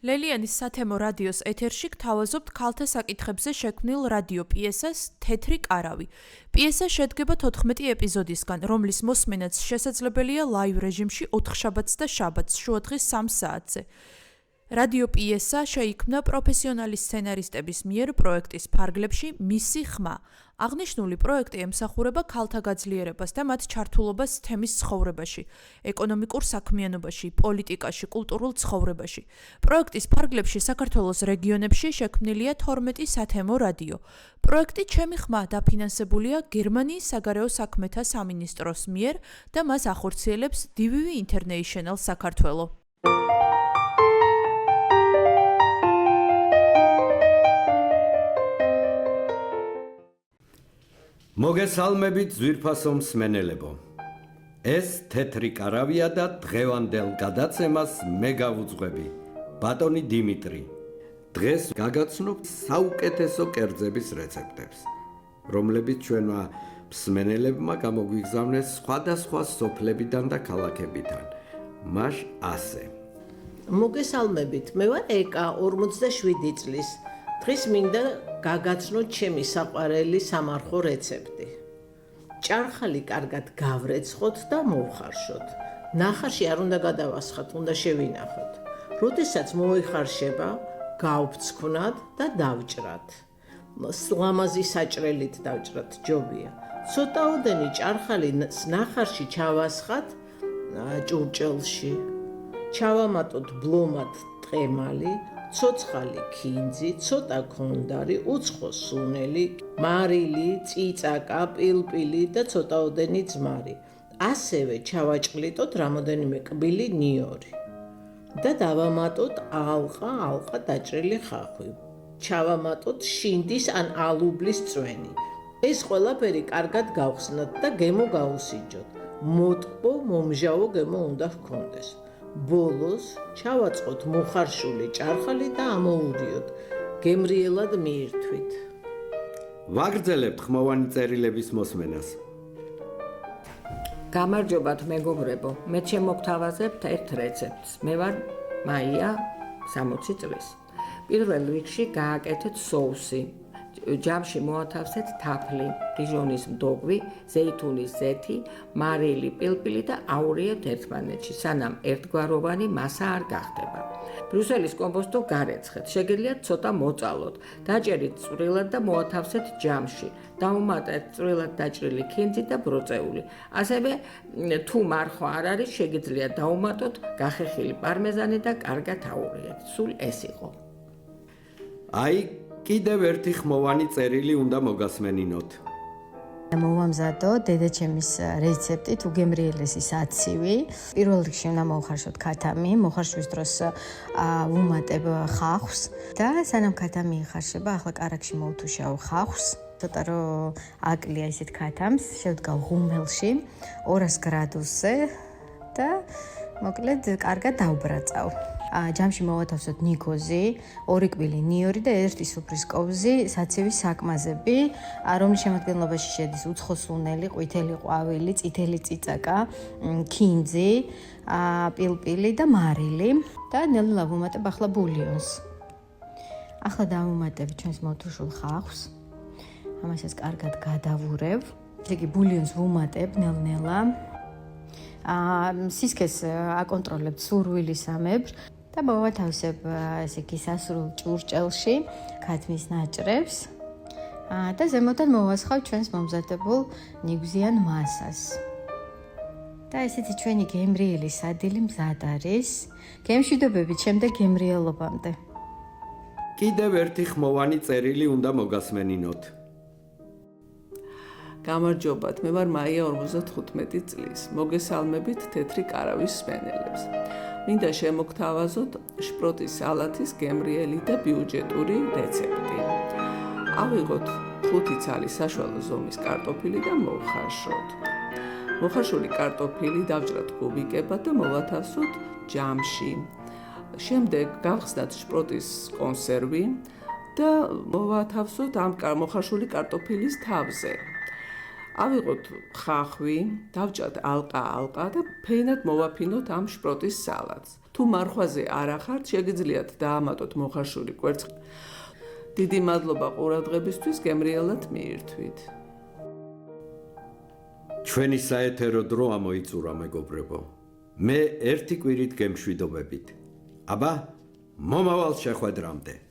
ლელიანის სათემო რადიოს ეთერში გთავაზობთ ქალთა საკითხებზე შექმნილ რადიო პიესას „თეთრი კარავი“. პიესა შედგება 14 ეპიზოდისგან, რომლის მოსმენაც შესაძლებელია ლაივ რეჟიმში 4 შაბათს და შაბათს შუადღის 3 საათზე. რადიო პიესა შეიქმნა პროფესიონალი სცენარისტების მიერ პროექტის ფარგლებში „მისი ხმა“. აღნიშნული პროექტი ემსახურება ქალთა გაძლიერებას და მათ ჩართულობას თემის ცხოვრებაში, ეკონომიკურ საქმიანობაში, პოლიტიკაში, კულტურულ ცხოვრებაში. პროექტის ფარგლებში საქართველოს რეგიონებში შექმნილია 12 სათემო რადიო. პროექტი „ჩემი ხმა“ დაფინანსებულია გერმანიის საგარეო საქმეთა სამინისტროს მიერ და მას ახორციელებს DVV International საქართველო. მოგესალმებით ძვირფასო მსმენელებო. ეს თეთრი კარავია და დღევანდელ გადაცემას მე გავუძღვები, ბატონი დიმიტრი. დღეს გაგაცნობთ საუკეთესო კერძების რეცეპტებს, რომლებიც ჩვენმა მსმენელებმა გამოგვიგზავნეს სხვადასხვა სოფლებიდან და ქალაქებიდან. მაშ ასე. მოგესალმებით, მე ვარ ეკა 47 წლის. დღეს მინდა გაგაცნოთ ჩემი საყვარელი სამარხო რეცეპტი. ჭარხალი კარგად გავრეცხოთ და მოვხარშოთ. ნახარში არ უნდა გადავასხათ, უნდა შევინახოთ. როდესაც მოიხარშება, გავფრთხვნათ და დავჭრათ. ლამაზი საჭრელით დავჭრათ, ჯობია. ცოტაოდენი ჭარხალი ნახარში ჩავასხათ ჭურჭელში. ჩავამატოთ ბლომად ტყემალი, ცოცხალი ქინძი, ცოტა ქონდარი, უცხო სუნელი, მარილი, წიწაკა, პილპილი და ცოტაოდენი ძმარი. ასევე ჩავაჭყლიტოთ რამოდენიმე კბილი ნიორი და დავამატოთ ალყა დაჭრილი ხახვი. ჩავამატოთ შინდის ან ალუბლის წვენი. ეს ყველაფერი კარგად გავხსნათ და გემო გაუსიჯოთ. მოტყო, მომჟავო გემო უნდა ჰქონდეს. ბოლოს ჩავაწყოთ მოხარშული ჭარხალი და ამოურიოთ. გემრიელად მიირთვით. ვაგრძელებთ ხმოვანი წერილების მოსმენას. გამარჯობათ მეგობრებო, მე შემოგთავაზებთ ერთ რეცეპტს. მე ვარ მაია 60 წლის. პირველ რიგში გააკეთეთ სოუსი. ჯამში მოათავსეთ თაფლი, დიჟონის მდოგვი, ზეითუნის ზეთი, მარილი, პილპილი და აურიებთ ერთმანეთში, სანამ ერთგვაროვანი მასა არ გახდება. ბრუსელის კომპოსტო გარეცხეთ, შეგიძლიათ ცოტა მოწალოთ, დაჭერით წვრილად და მოათავსეთ ჯამში. დაუმატეთ წვრილად დაჭრილი ქინძი და ბროწეული. ასევე თუ მარხვა არ არის, შეგიძლიათ დაუმატოთ გახეხილი პარმეზანი და კარგად აურიეთ. სულ ეს იყო. აი კიდევ ერთი ხმოვანი წერილი უნდა მოგასმენინოთ. მოვამზადო დედაჩემის რეცეპტით უგემრიელესი საცივი. პირველ რიგში უნდა მოვხარშოთ ქათამი, მოხარშვის დროს ვუმატებ ხახვს და სანამ ქათამი იხარშება, ახლა კარაქში მოვთუშავ ხახვს. ცოტა რომ აკლია ისეთ ქათამს, შევდგავ ღუმელში 200 გრადუსზე და მოკლედ კარგად დავბრაწავ. ჯამში მოვათავსოთ ნიკოზი, 2 კბილი ნიორი და 1 სუფრის კოვზი საცივის საკმაზები, რომლის შემადგენლობაში შედის უცხო სუნელი, ყვითელი ყვავილი, წითელი წიწაკა, ქინძი, პილპილი და მარილი და ნელ-ნელა ვუმატებ ახლა ბულიონს. ახლა დავუმატებ ჩვენს მოთუშულ ხახვს. ამასაც კარგად გადავურევ. ესე იგი ბულიონს ვუმატებ ნელ-ნელა. სისქეს აკონტროლებთ სურვილისამებრ და მოვათავსებ ესე იგი სასრულ ჭურჭელში ქათმის ნაჭრებს და ზემოდან მოვასხავ ჩვენს მომზადებულ ნიგვზიან მასას. და ესეთი ჩვენი გემრიელი სადილი მზად არის. გემშვიდობებით შემდეგ გემრიელობამდე. კიდევ ერთი ხმოვანი წერილი უნდა მოგასმენინოთ. გამარჯობათ, მე ვარ მაია 55 წლის. მოგესალმებით თეთრი კარავის მსმენელებს. მინდა შემოგთავაზოთ შპროტის სალათის გემრიელი და ბიუჯეტური რეცეპტი. ავიღოთ 5 ცალი საშუალო ზომის კარტოფილი და მოვხარშოთ. მოხარშული კარტოფილი დავჭრათ კუბიკებად და მოვათავსოთ ჯამში. შემდეგ გავხსნათ შპროტის კონსერვი და მოვათავსოთ ამ მოხარშული კარტოფილის თავზე. ავიღოთ ხახვი, დავჭრათ ალყა და ფენად მოვაფინოთ ამ შპროტის სალატს. თუ მარხვაზე არ ახართ, შეგიძლიათ დაამატოთ მოხარშული კვერცხი. დიდი მადლობა ყურადღებისთვის, გემრიელად მიირთვით. ჩვენი საეთერო დრო ამოიწურა, მეგობრებო. მე ერთი კვირით გემშვიდობებით. აბა, მომავალ შეხვედრამდე.